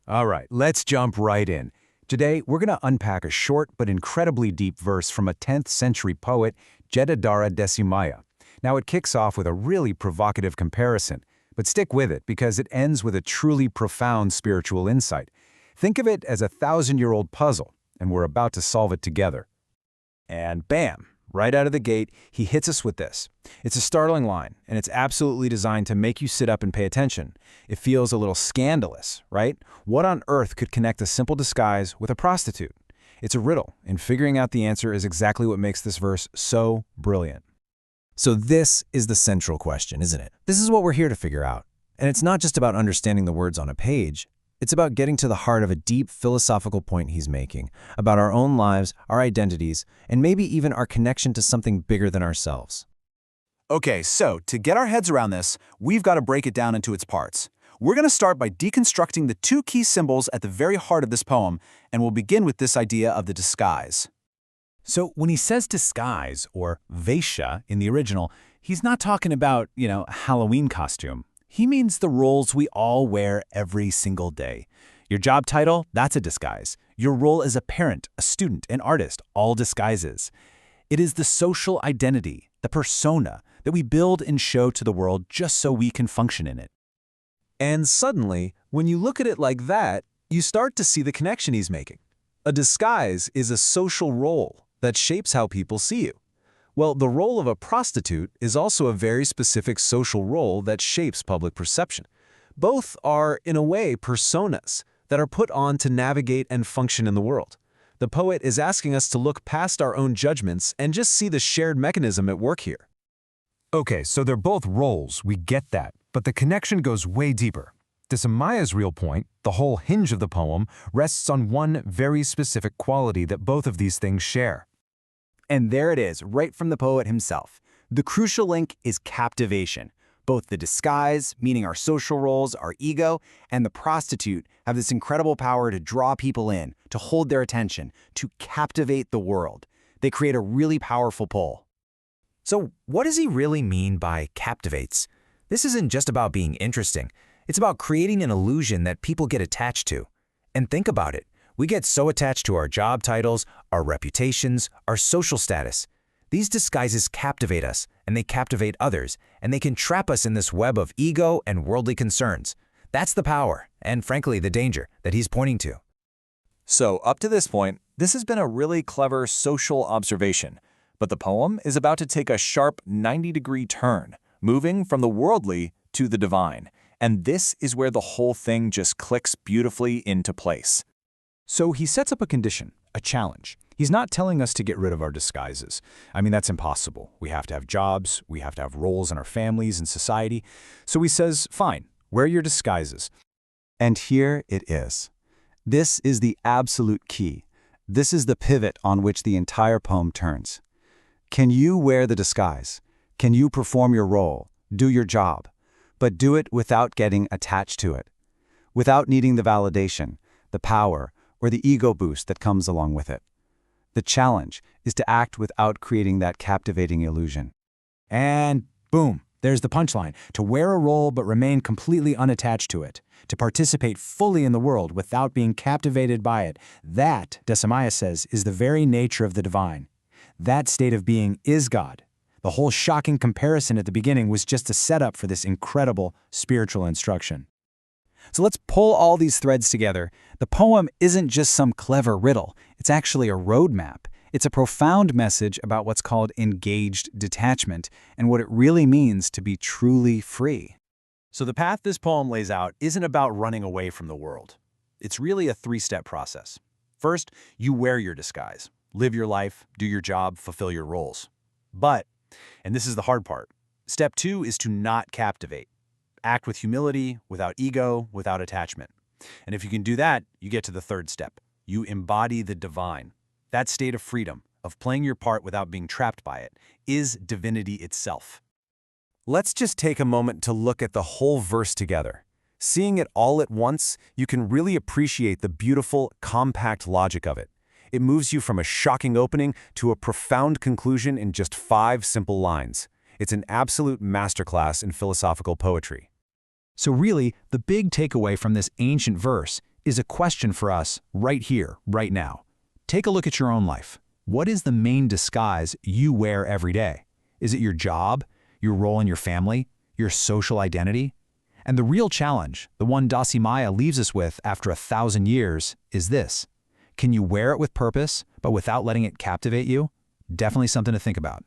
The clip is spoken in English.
All right, let's jump right in. Today, we're going to unpack a short but incredibly deep verse from a 10th century poet, Jedediah Decimaya. Now, it kicks off with a really provocative comparison, but stick with it because it ends with a truly profound spiritual insight. Think of it as a thousand-year-old puzzle, and we're about to solve it together. And bam! Right out of the gate, he hits us with this. It's a startling line, and it's absolutely designed to make you sit up and pay attention. It feels a little scandalous, right? What on earth could connect a simple disguise with a prostitute? It's a riddle, and figuring out the answer is exactly what makes this verse so brilliant. So this is the central question, isn't it? This is what we're here to figure out. And it's not just about understanding the words on a page. It's about getting to the heart of a deep philosophical point he's making, about our own lives, our identities, and maybe even our connection to something bigger than ourselves. Okay, so to get our heads around this, we've got to break it down into its parts. We're going to start by deconstructing the two key symbols at the very heart of this poem, and we'll begin with this idea of the disguise. So when he says disguise, or Vesha in the original, he's not talking about, a Halloween costume. He means the roles we all wear every single day. Your job title, that's a disguise. Your role as a parent, a student, an artist, all disguises. It is the social identity, the persona, that we build and show to the world just so we can function in it. And suddenly, when you look at it like that, you start to see the connection he's making. A disguise is a social role that shapes how people see you. Well, the role of a prostitute is also a very specific social role that shapes public perception. Both are, in a way, personas that are put on to navigate and function in the world. The poet is asking us to look past our own judgments and just see the shared mechanism at work here. Okay, so they're both roles, we get that, but the connection goes way deeper. Decimaia's real point, the whole hinge of the poem, rests on one very specific quality that both of these things share. And there it is, right from the poet himself. The crucial link is captivation. Both the disguise, meaning our social roles, our ego, and the prostitute have this incredible power to draw people in, to hold their attention, to captivate the world. They create a really powerful pull. So what does he really mean by captivates? This isn't just about being interesting. It's about creating an illusion that people get attached to. And think about it. We get so attached to our job titles, our reputations, our social status. These disguises captivate us, and they captivate others, and they can trap us in this web of ego and worldly concerns. That's the power, and frankly, the danger that he's pointing to. So, up to this point, this has been a really clever social observation, but the poem is about to take a sharp 90-degree turn, moving from the worldly to the divine, and this is where the whole thing just clicks beautifully into place. So he sets up a condition, a challenge. He's not telling us to get rid of our disguises. I mean, that's impossible. We have to have jobs, we have to have roles in our families and society. So he says, fine, wear your disguises. And here it is. This is the absolute key. This is the pivot on which the entire poem turns. Can you wear the disguise? Can you perform your role, do your job, but do it without getting attached to it, without needing the validation, the power, or the ego boost that comes along with it? The challenge is to act without creating that captivating illusion. And boom, there's the punchline. To wear a role but remain completely unattached to it. To participate fully in the world without being captivated by it. That, Decimaya says, is the very nature of the divine. That state of being is God. The whole shocking comparison at the beginning was just a setup for this incredible spiritual instruction. So let's pull all these threads together. The poem isn't just some clever riddle. It's actually a roadmap. It's a profound message about what's called engaged detachment and what it really means to be truly free. So the path this poem lays out isn't about running away from the world. It's really a three-step process. First, you wear your disguise. Live your life, do your job, fulfill your roles. But, and this is the hard part, step two is to not captivate. Act with humility, without ego, without attachment. And if you can do that, you get to the third step. You embody the divine. That state of freedom, of playing your part without being trapped by it, is divinity itself. Let's just take a moment to look at the whole verse together. Seeing it all at once, you can really appreciate the beautiful, compact logic of it. It moves you from a shocking opening to a profound conclusion in just 5 simple lines. It's an absolute masterclass in philosophical poetry. So really, the big takeaway from this ancient verse is a question for us right here, right now. Take a look at your own life. What is the main disguise you wear every day? Is it your job, your role in your family, your social identity? And the real challenge, the one Dasimaya leaves us with after 1,000 years, is this. Can you wear it with purpose, but without letting it captivate you? Definitely something to think about.